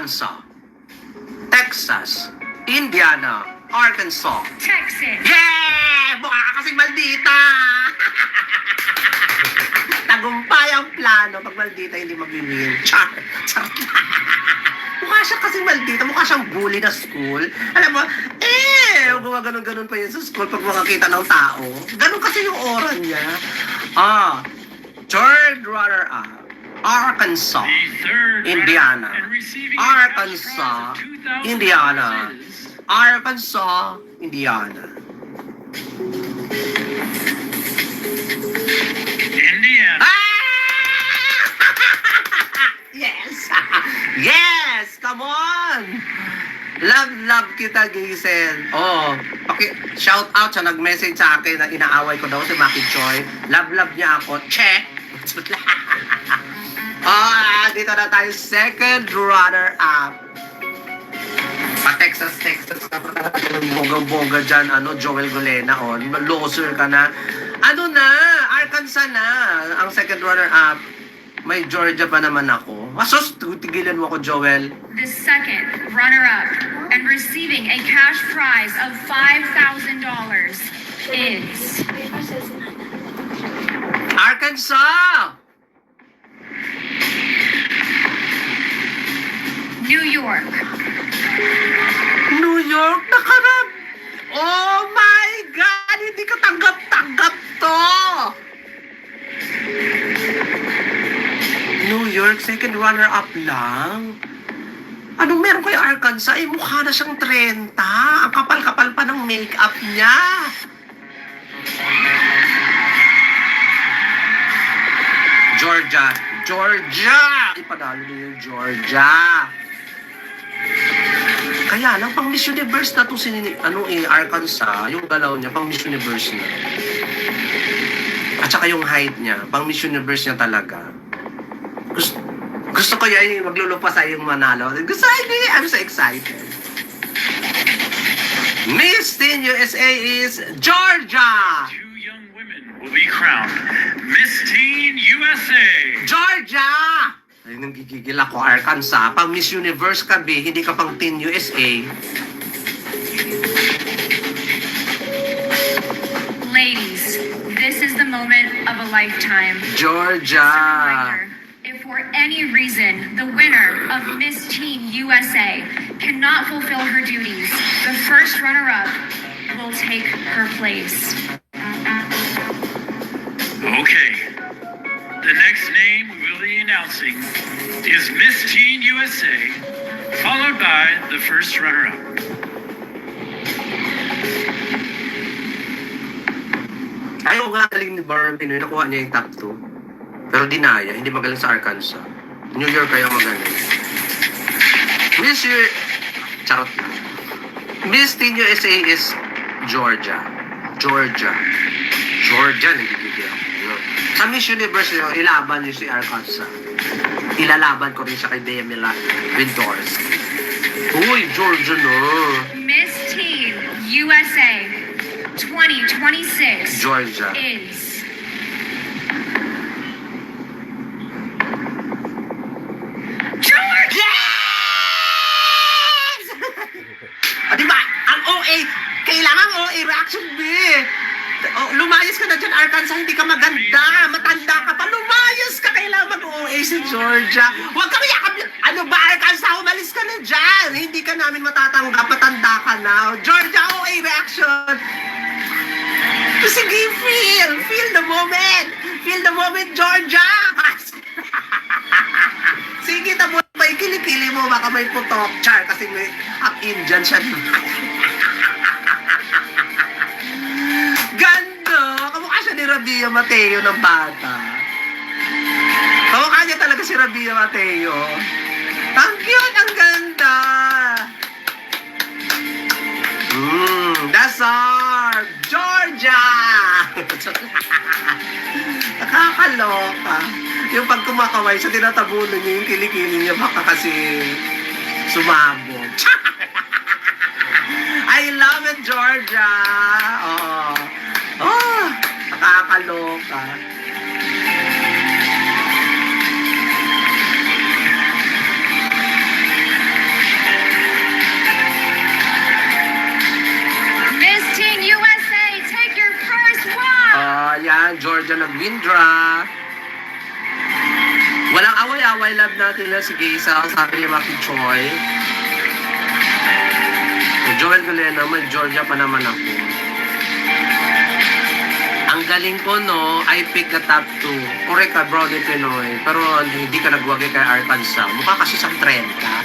Arkansas, Texas, Indiana, Arkansas. Texas. Yeah! Mukha ka kasing maldita! Tagumpay ang plano. Pag maldita, hindi mag-win. Char! Char! Mukha siya kasing maldita. Mukha siyang bully na school. Alam mo, gumaganon-ganon pa yun sa school pag makakita ng tao. Ganon kasi yung aura niya. Third runner-up. Arkansas, Indiana, Arkansas, Indiana, Arkansas, Indiana. Indiana. Yes! Yes! Come on! Love kita, Giselle. Shout out siya, nag-message sa akin na inaaway ko daw si Maki Choi. Love niya ako. Check! Dito na tayo, second runner-up. Texas na boga-boga dyan, Joel Golena, loser ka na. Arkansas na, ang second runner-up. May Georgia pa naman ako. Asos, tigilan mo ako, Joel. The second runner-up and receiving a cash prize of $5,000 is Arkansas! New York. New York, nakarap! Oh my God! Hindi ka tanggap-tanggap to! New York, second runner-up lang? Anong meron kayo, Arkansas? Mukha na siyang 30. Ang kapal-kapal pa ng make-up niya. Georgia! Ipadalo niyo yung Georgia. Kaya lang, pang Miss Universe na to Arkansas, yung galaw niya, pang Miss Universe na. At saka yung height niya, pang Miss Universe niya talaga. Gusto ko yan, maglulupa sa yung manalo. I'm so excited. Miss Teen USA is Georgia! Two young women will be crowned Miss Teen USA. Georgia! Ay, nang gigigil ako, Arkansas. Pang Miss Universe ka, hindi ka pang Teen USA. Ladies, this is the moment of a lifetime. Georgia! Reminder, if for any reason the winner of Miss Teen USA cannot fulfill her duties, the first runner-up will take her place. Okay. The next name we will be announcing is Miss Teen USA, followed by the first runner-up. Ayaw nga galing ni Baron Pinoy, nakuha niya yung top 2. Pero dinaya, hindi magaling sa Arkansas. New York kaya magaling. Charot lang. Miss Teen USA is Georgia. Georgia, nagigigil ako. Sa Miss Universe yun, ilaban niyo si Arkansas. Ilalaban ko rin siya kay Demi Wintorsky. Uy, Georgia no. Miss Teen USA 2026 Georgia. is Georgia! Yes! Diba? Ang OA, kailangan OA reaction B. Lumayas ka na dyan, Arkansas, hindi ka maganda. Matanda ka pa. Lumayas ka, kailangan mag-OA si Georgia. Huwag kang yakap. Ano ba, Arkansas? Umalis ka na dyan. Hindi ka namin matatanggap. Matanda ka na. Georgia, OA reaction. Sige, feel the moment. Feel the moment, Georgia. Sige, tamo pa ikili-kili mo. Baka may putok. Char, kasi may Indian siya. Ganda! Kamukha siya ni Rabia Mateo ng bata. Kamukha niya talaga si Rabia Mateo. Ang cute! Ang ganda! Dasar! Georgia! Nakakaloka. Yung pag kumakaway siya, tinatabunan niya yung kilikili niya. Baka kasi sumabog. I love it, Georgia! Nakakaloka. Georgia nag-win draft. Walang away-away, love natin lang si Gaysel, sabi ni Maki Choi. Joel Galena, may Georgia pa naman ako. Ang galing ko, no, I pick the top 2. Correct ka, Brody Pinoy. Pero hindi ka nagwagi kay Arkansas. Mukha kasi sa trend ka.